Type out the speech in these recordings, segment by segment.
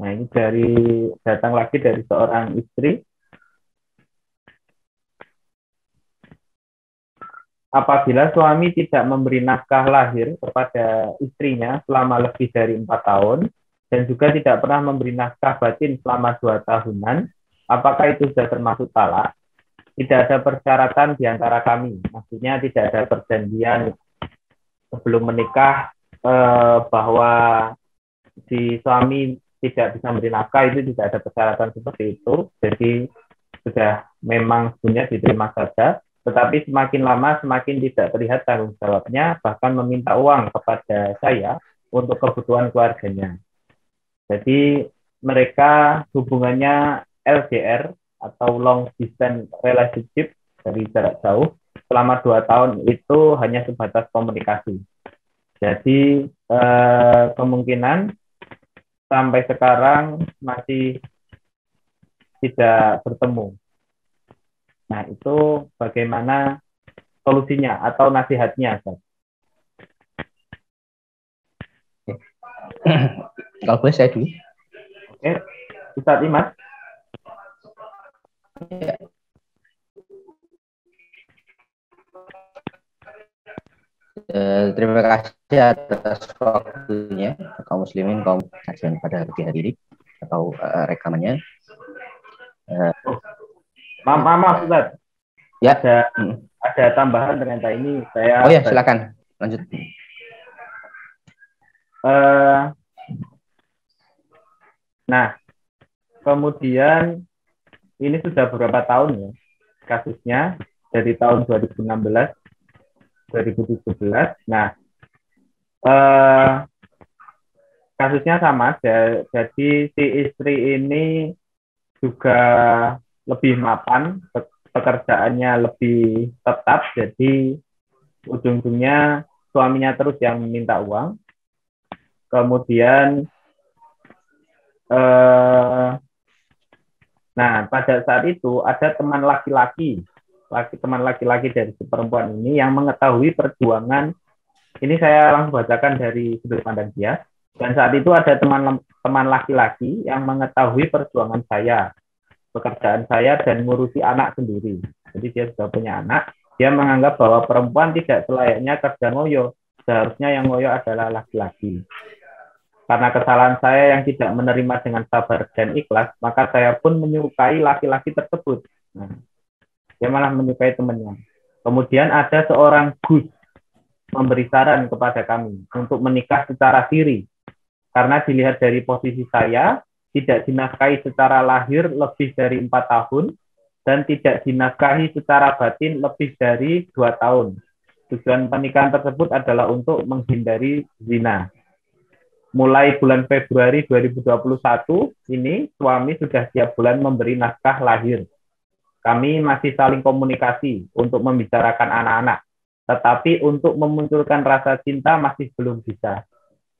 Nah, ini datang lagi dari seorang istri. Apabila suami tidak memberi nafkah lahir kepada istrinya selama lebih dari 4 tahun dan juga tidak pernah memberi nafkah batin selama 2 tahunan, apakah itu sudah termasuk talak? Tidak ada persyaratan di antara kami. Maksudnya tidak ada perjanjian sebelum menikah bahwa si suami tidak bisa memberi nafkah, itu tidak ada persyaratan seperti itu. Jadi sudah memang sebenarnya diterima saja, tetapi semakin lama semakin tidak terlihat tanggung jawabnya, bahkan meminta uang kepada saya untuk kebutuhan keluarganya. Jadi mereka hubungannya LDR atau long distance relationship, dari jarak jauh, selama 2 tahun itu hanya sebatas komunikasi. Jadi kemungkinan sampai sekarang masih tidak bertemu. Nah, itu bagaimana solusinya atau nasihatnya, Ustaz? Kalau boleh saya dulu. Oke, Ustaz Imas. Ya. Terima kasih atas waktunya kaum muslimin, kaum kajian pada hari ini atau rekamannya. Maaf, Ustaz. Ya. Ada tambahan ternyata ini. Oh ya, silakan lanjut. Nah, kemudian ini sudah beberapa tahun ya kasusnya, dari tahun 2016, 2017. Nah, kasusnya sama. Jadi si istri ini juga lebih mapan, pekerjaannya lebih tetap, jadi ujung-ujungnya suaminya terus yang minta uang. Kemudian nah, pada saat itu ada teman laki-laki dari si perempuan ini yang mengetahui perjuangan. Ini saya langsung bacakan dari sudut pandang dia. Dan saat itu ada teman laki-laki yang mengetahui perjuangan saya, pekerjaan saya, dan ngurusi anak sendiri. Jadi dia sudah punya anak. Dia menganggap bahwa perempuan tidak selayaknya kerja ngoyo. Seharusnya yang ngoyo adalah laki-laki. Karena kesalahan saya yang tidak menerima dengan sabar dan ikhlas, maka saya pun menyukai laki-laki tersebut. Nah, dia malah menyukai temannya. Kemudian ada seorang Gus memberi saran kepada kami untuk menikah secara siri. Karena dilihat dari posisi saya, tidak dinafkahi secara lahir lebih dari 4 tahun, dan tidak dinafkahi secara batin lebih dari 2 tahun. Tujuan pernikahan tersebut adalah untuk menghindari zina. Mulai bulan Februari 2021 ini, suami sudah tiap bulan memberi nafkah lahir. Kami masih saling komunikasi untuk membicarakan anak-anak, tetapi untuk memunculkan rasa cinta masih belum bisa.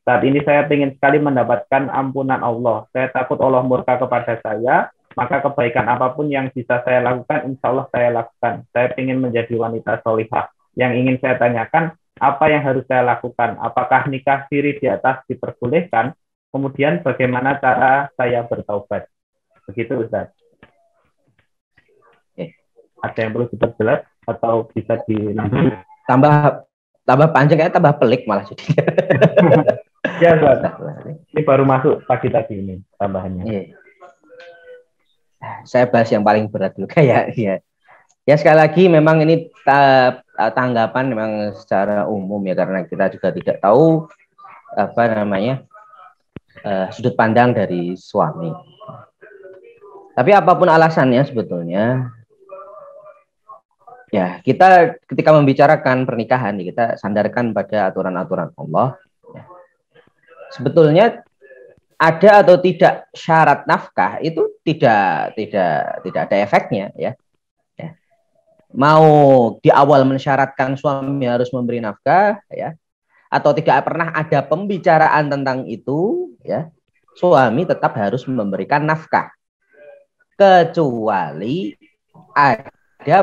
Saat ini saya ingin sekali mendapatkan ampunan Allah. Saya takut Allah murka kepada saya, maka kebaikan apapun yang bisa saya lakukan, insya Allah saya lakukan. Saya ingin menjadi wanita solihah. Yang ingin saya tanyakan, apa yang harus saya lakukan? Apakah nikah siri di atas diperbolehkan? Kemudian bagaimana cara saya bertaubat? Begitu, Ustaz. Ada yang perlu diperjelas atau bisa dilanjut? Tambah panjang, kayak tambah pelik malah jadi. Ya, Ustaz. Ini baru masuk pagi tadi ini tambahannya. Iya. Saya bahas yang paling berat dulu kayak ya. Ya sekali lagi memang ini tanggapan memang secara umum ya, karena kita juga tidak tahu apa namanya sudut pandang dari suami. Tapi apapun alasannya sebetulnya, ya kita ketika membicarakan pernikahan kita sandarkan pada aturan-aturan Allah. Ya. Sebetulnya ada atau tidak syarat nafkah itu tidak ada efeknya ya. Mau di awal mensyaratkan suami harus memberi nafkah ya, atau tidak pernah ada pembicaraan tentang itu ya, suami tetap harus memberikan nafkah kecuali ada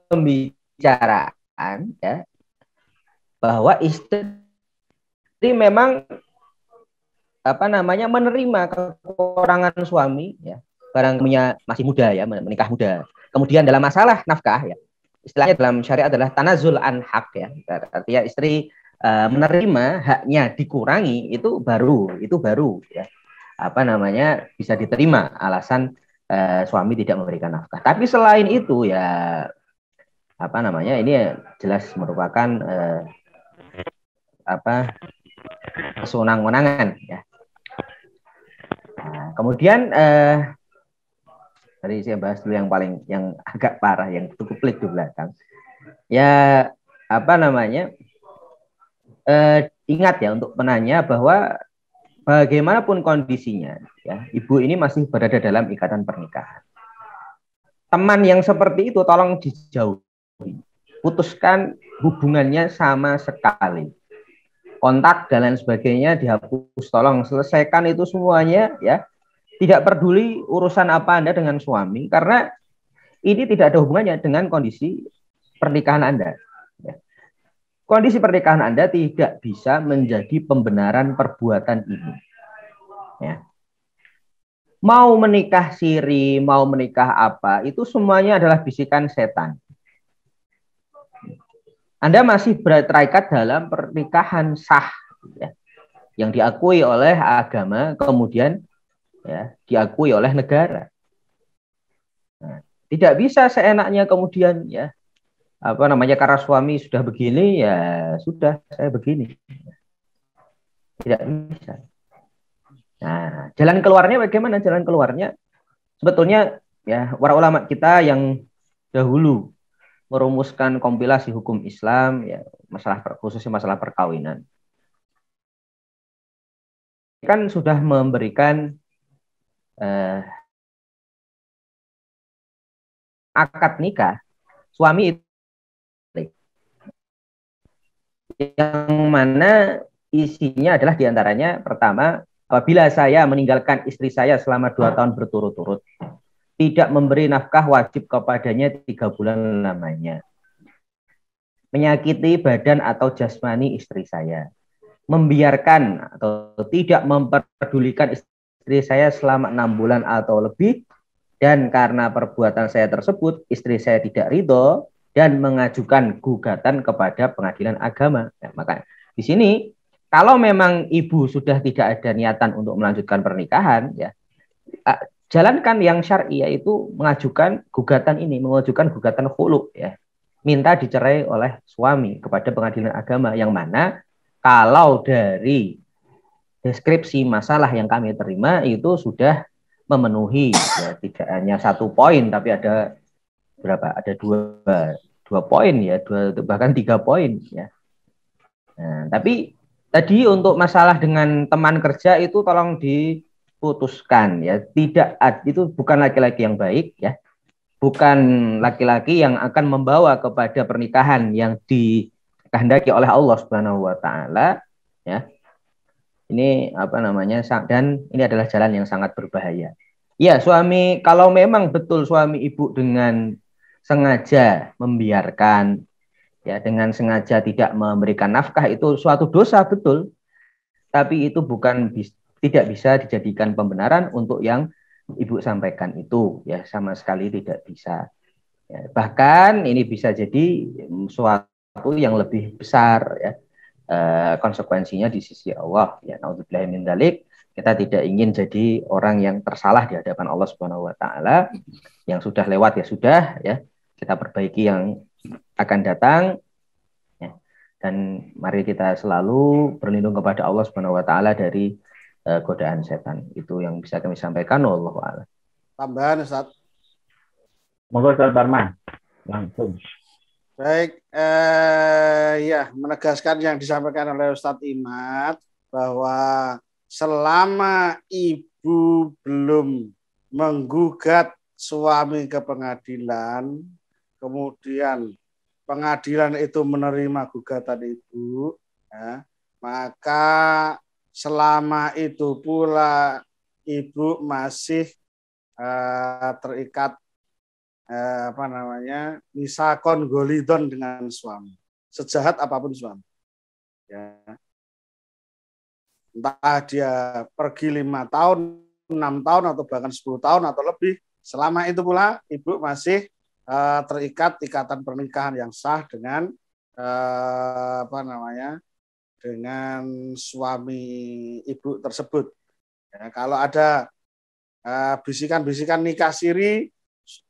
pembicaraan ya bahwa istri memang menerima kekurangan suami, ya, barang punya masih muda, ya, menikah muda. Kemudian dalam masalah nafkah, ya, istilahnya dalam syariat adalah tanazul an hak, ya, artinya istri menerima haknya dikurangi, itu baru ya, bisa diterima alasan suami tidak memberikan nafkah. Tapi selain itu, ya, ini jelas merupakan kesenang-wenangan, ya. Nah, kemudian tadi saya bahas dulu yang agak parah, yang cukup pelik di belakang. Ya, ingat ya untuk penanya bahwa bagaimanapun kondisinya, ya, ibu ini masih berada dalam ikatan pernikahan. Teman yang seperti itu tolong dijauhi, putuskan hubungannya sama sekali. Kontak dan lain sebagainya dihapus, tolong selesaikan itu semuanya, ya. Tidak peduli urusan apa Anda dengan suami, karena ini tidak ada hubungannya dengan kondisi pernikahan Anda. Ya. Kondisi pernikahan Anda tidak bisa menjadi pembenaran perbuatan ini. Ya. Mau menikah siri, mau menikah apa, itu semuanya adalah bisikan setan. Anda masih terikat dalam pernikahan sah, ya, yang diakui oleh agama, kemudian, ya, diakui oleh negara. Nah, tidak bisa seenaknya kemudian, ya, karena suami sudah begini, ya sudah, saya begini. Tidak bisa. Nah, jalan keluarnya bagaimana? Jalan keluarnya sebetulnya, ya, para ulama kita yang dahulu merumuskan kompilasi hukum Islam, ya, khususnya masalah perkawinan, kan sudah memberikan akad nikah suami yang mana isinya adalah diantaranya, pertama, apabila saya meninggalkan istri saya selama 2 tahun berturut-turut, tidak memberi nafkah wajib kepadanya 3 bulan lamanya, menyakiti badan atau jasmani istri saya, membiarkan atau tidak memperdulikan istri saya selama 6 bulan atau lebih, dan karena perbuatan saya tersebut istri saya tidak ridho dan mengajukan gugatan kepada pengadilan agama. Ya, maka di sini kalau memang ibu sudah tidak ada niatan untuk melanjutkan pernikahan, ya, jalankan yang syar'i, yaitu mengajukan gugatan khulu, ya, minta dicerai oleh suami kepada pengadilan agama, yang mana kalau dari deskripsi masalah yang kami terima itu sudah memenuhi, ya, tidak hanya 1 poin tapi ada berapa? Ada dua poin, ya, bahkan 3 poin, ya. Nah, tapi tadi untuk masalah dengan teman kerja itu tolong diputuskan, ya. Tidak, itu bukan laki-laki yang baik, ya. Bukan laki-laki yang akan membawa kepada pernikahan yang dikehendaki oleh Allah Subhanahu wa taala, ya. Ini dan ini adalah jalan yang sangat berbahaya. Ya, kalau memang betul suami ibu dengan sengaja membiarkan, ya, dengan sengaja tidak memberikan nafkah, itu suatu dosa, betul. Tapi itu tidak bisa dijadikan pembenaran untuk yang ibu sampaikan itu, ya, sama sekali tidak bisa. Ya, bahkan ini bisa jadi suatu yang lebih besar, ya, konsekuensinya di sisi Allah, ya, naudzubillahi min dzalik. Kita tidak ingin jadi orang yang tersalah di hadapan Allah Subhanahu wa taala. Yang sudah lewat, ya sudah, ya, kita perbaiki yang akan datang, ya. Dan mari kita selalu berlindung kepada Allah Subhanahu wa taala dari godaan setan. Itu yang bisa kami sampaikan. Wallahu a'lam. Tambahan, Ustaz. Monggo, Ustaz Barman, langsung. Baik, ya, menegaskan yang disampaikan oleh Ustadz Imad bahwa selama ibu belum menggugat suami ke pengadilan, kemudian pengadilan itu menerima gugatan ibu, ya, maka selama itu pula ibu masih terikat misakon golidon dengan suami, sejahat apapun suami, ya. entah dia pergi 5 tahun, 6 tahun, atau bahkan 10 tahun atau lebih, selama itu pula ibu masih terikat ikatan pernikahan yang sah dengan dengan suami ibu tersebut. Ya, kalau ada bisikan-bisikan nikah siri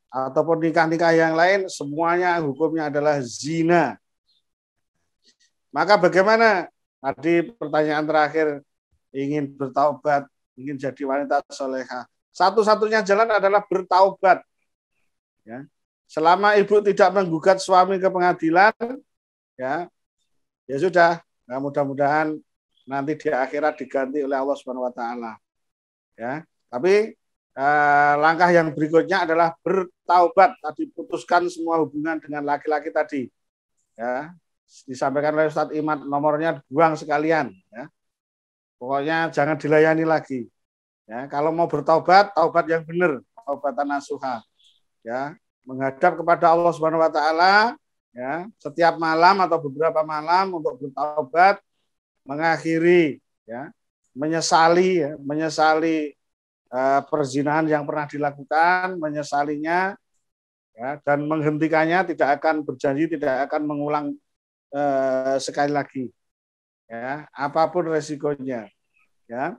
ataupun nikah-nikah yang lain, semuanya hukumnya adalah zina. Maka bagaimana? Tadi pertanyaan terakhir, ingin bertaubat, ingin jadi wanita solehah. Satu-satunya jalan adalah bertaubat. Ya. Selama ibu tidak menggugat suami ke pengadilan, ya sudah. Nah, mudah-mudahan nanti di akhirat diganti oleh Allah Subhanahu Wa Taala. Ya, tapi langkah yang berikutnya adalah bertaubat. Tadi putuskan semua hubungan dengan laki-laki tadi. Ya, disampaikan oleh Ustadz Imad, nomornya buang sekalian. Ya. Pokoknya jangan dilayani lagi. Ya, kalau mau bertaubat, taubat yang benar, taubatan nasuha. Ya, menghadap kepada Allah Subhanahu Wa Taala, ya, setiap malam atau beberapa malam untuk bertaubat, mengakhiri, ya, menyesali perzinahan yang pernah dilakukan, menyesalinya, ya, dan menghentikannya, tidak akan berjanji tidak akan mengulang sekali lagi, ya, apapun resikonya. Ya,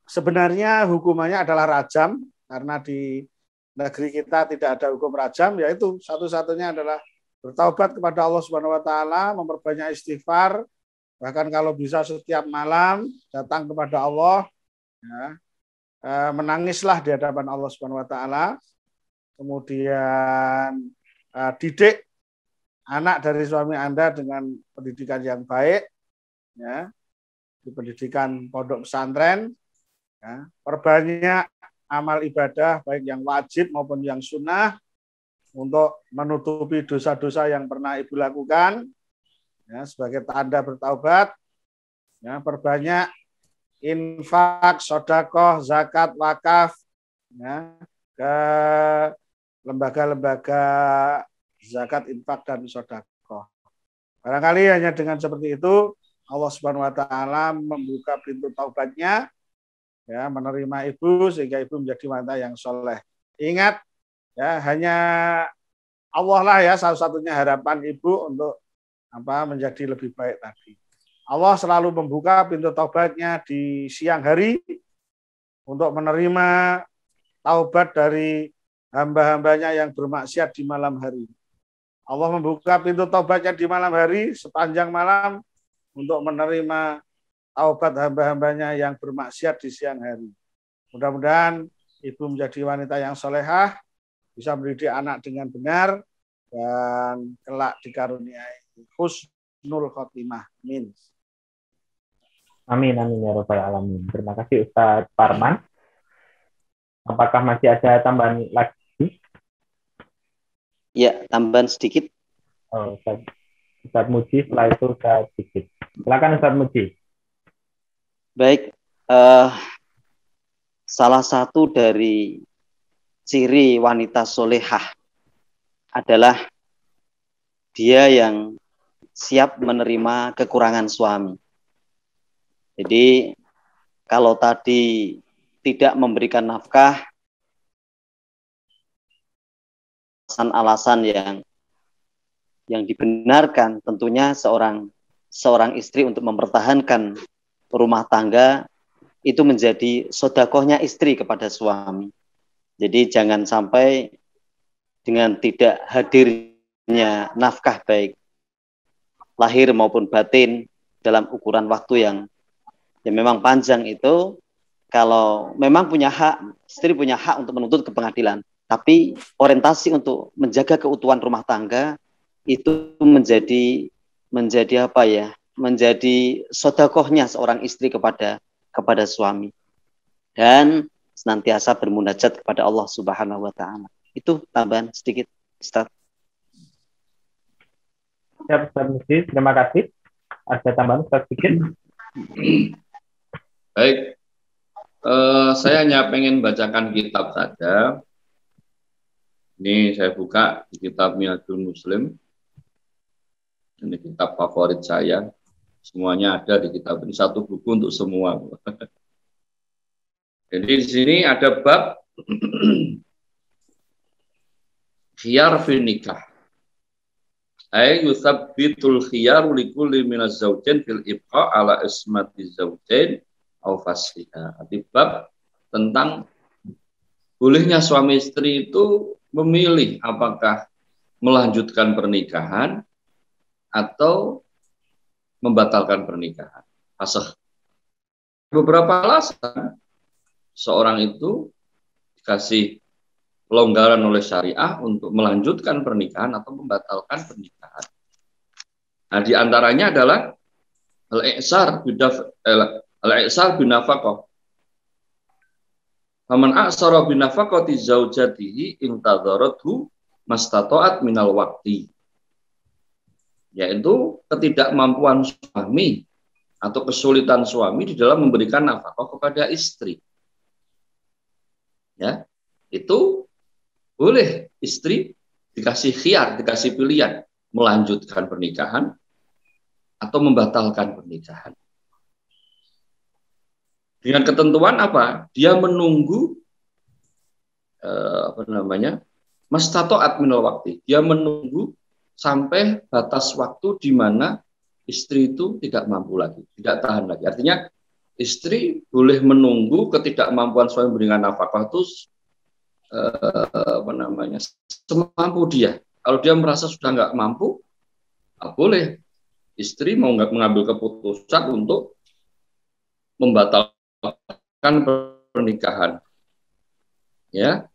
sebenarnya hukumannya adalah rajam, karena di negeri kita tidak ada hukum rajam, yaitu satu-satunya adalah bertaubat kepada Allah Subhanahu Wa Taala, memperbanyak istighfar, bahkan kalau bisa setiap malam datang kepada Allah, ya, menangislah di hadapan Allah Subhanahu Wa Taala, kemudian didik anak dari suami Anda dengan pendidikan yang baik, ya, di pendidikan pondok pesantren, ya, perbanyak amal ibadah baik yang wajib maupun yang sunnah untuk menutupi dosa-dosa yang pernah ibu lakukan, ya, sebagai tanda bertaubat. Ya, perbanyak infak, sedekah, zakat, wakaf, ya, ke lembaga-lembaga zakat, infak, dan sedekah. Barangkali hanya dengan seperti itu Allah Subhanahu Wa Taala membuka pintu taubatnya, ya, menerima ibu sehingga ibu menjadi wanita yang soleh. Ingat, ya, hanya Allah lah ya satu-satunya harapan ibu untuk menjadi lebih baik tadi. Allah selalu membuka pintu taubatnya di siang hari untuk menerima taubat dari hamba-hambanya yang bermaksiat di malam hari. Allah membuka pintu taubatnya di malam hari sepanjang malam untuk menerima taubat hamba-hambanya yang bermaksiat di siang hari. Mudah-mudahan ibu menjadi wanita yang solehah, bisa mendidik anak dengan benar, dan kelak dikaruniai husnul khotimah. Amin. Amin, amin ya Rabbal Alamin. Terima kasih Ustadz Parman. Apakah masih ada tambahan lagi? Ya, tambahan sedikit. Oh, Ustadz Muji, setelah itu Ustadz sedikit. Silakan Ustadz Muji. Baik, salah satu dari ciri wanita solehah adalah dia yang siap menerima kekurangan suami. Jadi kalau tadi tidak memberikan nafkah, alasan-alasan yang dibenarkan, tentunya seorang istri untuk mempertahankan rumah tangga itu menjadi sedekahnya istri kepada suami. Jadi jangan sampai dengan tidak hadirnya nafkah baik lahir maupun batin dalam ukuran waktu yang memang panjang itu, kalau memang punya hak, istri punya hak untuk menuntut ke pengadilan, tapi orientasi untuk menjaga keutuhan rumah tangga itu menjadi apa ya? Menjadi sedekahnya seorang istri kepada suami, dan senantiasa bermunajat kepada Allah Subhanahu Wa Taala. Itu tambahan sedikit, Ustaz. Siap, Ustaz Muji, terima kasih. Ada tambahan Ustaz sedikit? Baik, saya hanya pengen bacakan kitab saja. Ini saya buka di kitab Minhajul Muslim. Ini kitab favorit saya. Semuanya ada di kitab ini, satu buku untuk semua. Jadi di sini ada bab khiyar fi nikah. Ay yusabbitul khiyaru likulli minaz zawjain fil ibqa ala ismati zawjain aw fashiha. Bab tentang bolehnya suami istri itu memilih apakah melanjutkan pernikahan atau membatalkan pernikahan. Fasakh. Beberapa alasan seorang itu dikasih pelonggaran oleh syariah untuk melanjutkan pernikahan atau membatalkan pernikahan. Nah, di antaranya adalah al-i'sar binafaqah. Faman a'sara binafaqati zaujatihi intadharathu mastata'at minal waqti. Yaitu ketidakmampuan suami atau kesulitan suami di dalam memberikan nafkah kepada istri. Ya, itu boleh istri dikasih khiyar, dikasih pilihan melanjutkan pernikahan atau membatalkan pernikahan. Dengan ketentuan apa? Dia menunggu mastato'at minal waktu. Dia menunggu sampai batas waktu di mana istri itu tidak mampu lagi, tidak tahan lagi. Artinya istri boleh menunggu ketidakmampuan suami memberikan nafkah itu semampu dia. Kalau dia merasa sudah nggak mampu, boleh istri mau nggak mengambil keputusan untuk membatalkan pernikahan. Ya.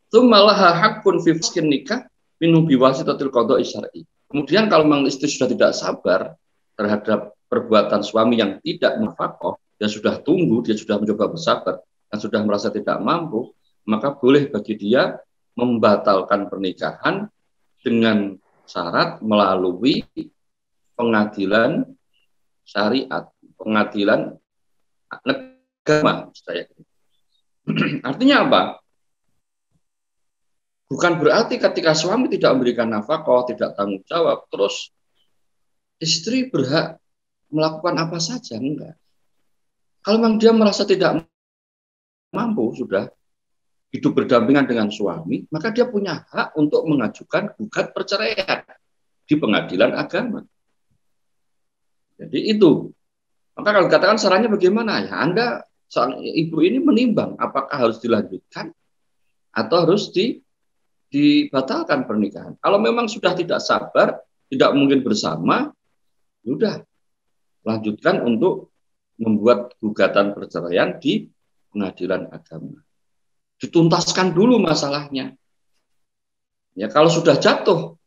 Tsummalah hakun fi faskin nikah minhu biwasitatil qada'i syar'i. Kemudian kalau memang istri sudah tidak sabar terhadap perbuatan suami yang tidak nafkah, dia sudah tunggu, dia sudah mencoba bersabar dan sudah merasa tidak mampu, maka boleh bagi dia membatalkan pernikahan dengan syarat melalui pengadilan syariat, pengadilan agama. Artinya apa? Bukan berarti ketika suami tidak memberikan nafkah, tidak tanggung jawab, terus istri berhak melakukan apa saja, enggak. Kalau memang dia merasa tidak mampu, sudah hidup berdampingan dengan suami, maka dia punya hak untuk mengajukan gugat perceraian di pengadilan agama. Jadi itu. Maka kalau dikatakan sarannya bagaimana? Ya Anda, ibu ini menimbang apakah harus dilanjutkan atau harus dibatalkan pernikahan. Kalau memang sudah tidak sabar, tidak mungkin bersama, sudah lanjutkan untuk membuat gugatan perceraian di pengadilan agama. Dituntaskan dulu masalahnya. Ya, kalau sudah jatuh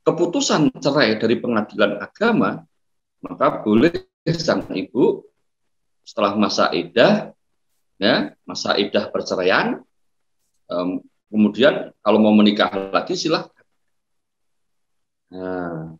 keputusan cerai dari pengadilan agama, maka boleh sang ibu setelah masa iddah, ya, masa iddah perceraian, kemudian kalau mau menikah lagi silahkan. Nah,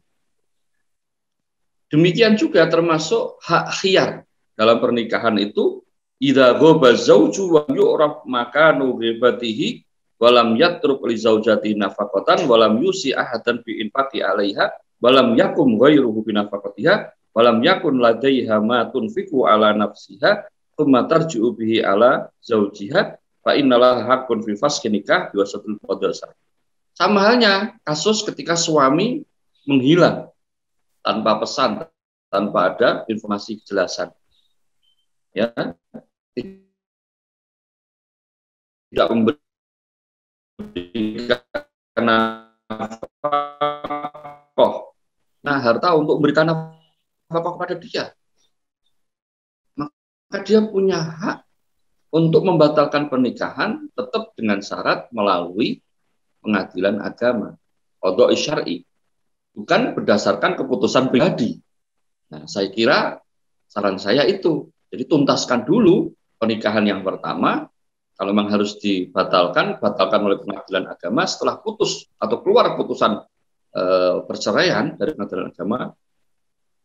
demikian juga termasuk hak khiyar dalam pernikahan itu. Idza ghaba zauju wa yu'raf makanu ghibatihi walam yatruk li zaujati nafaqatan walam yusi ahadan bi infaqi 'alaiha walam yakum ghairuhu bi nafaqatiha walam yakun ladaiha ma tunfiqu 'ala nafsiha thumma tarji'u bihi 'ala zaujiha fa innallaha haqqun fi fasqi nikah wa satul qadasa. Sama halnya kasus ketika suami menghilang tanpa pesan, tanpa ada informasi kejelasan. Ya, tidak memberikan nafkah, harta untuk memberikan nafkah kepada dia, maka dia punya hak untuk membatalkan pernikahan tetap dengan syarat melalui pengadilan agama, qadha syar'i, bukan berdasarkan keputusan pribadi. Nah, saya kira saran saya itu, jadi tuntaskan dulu pernikahan yang pertama. Kalau memang harus dibatalkan, batalkan oleh pengadilan agama. Setelah putus atau keluar putusan perceraian dari pengadilan agama,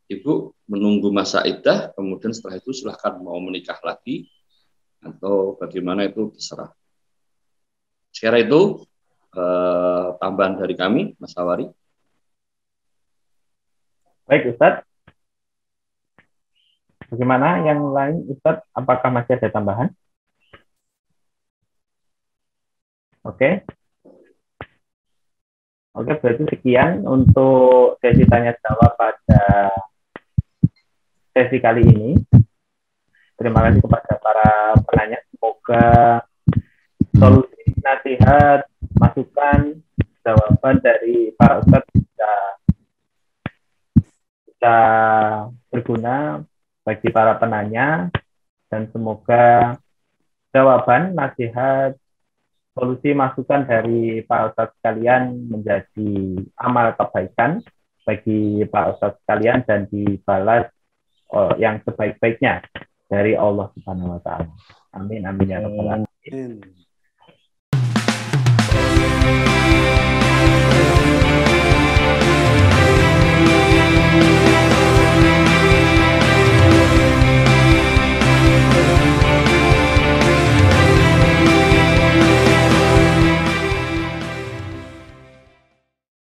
ibu menunggu masa iddah, kemudian setelah itu silahkan mau menikah lagi atau bagaimana itu terserah. Sekira itu tambahan dari kami, Mas Hawari. Baik Ustadz. Bagaimana yang lain Ustadz? Apakah masih ada tambahan? Oke. Oke, berarti sekian untuk sesi tanya jawab pada sesi kali ini. Terima kasih kepada para penanya. Semoga solusi, nasihat, masukan, jawaban dari para ustadz bisa berguna bagi para penanya, dan semoga jawaban, nasihat, solusi, masukan dari Pak Ustadz sekalian menjadi amal kebaikan bagi Pak Ustadz sekalian dan dibalas yang sebaik-baiknya dari Allah Subhanahu wa Ta'ala. Amin, amin ya rabbal alamin.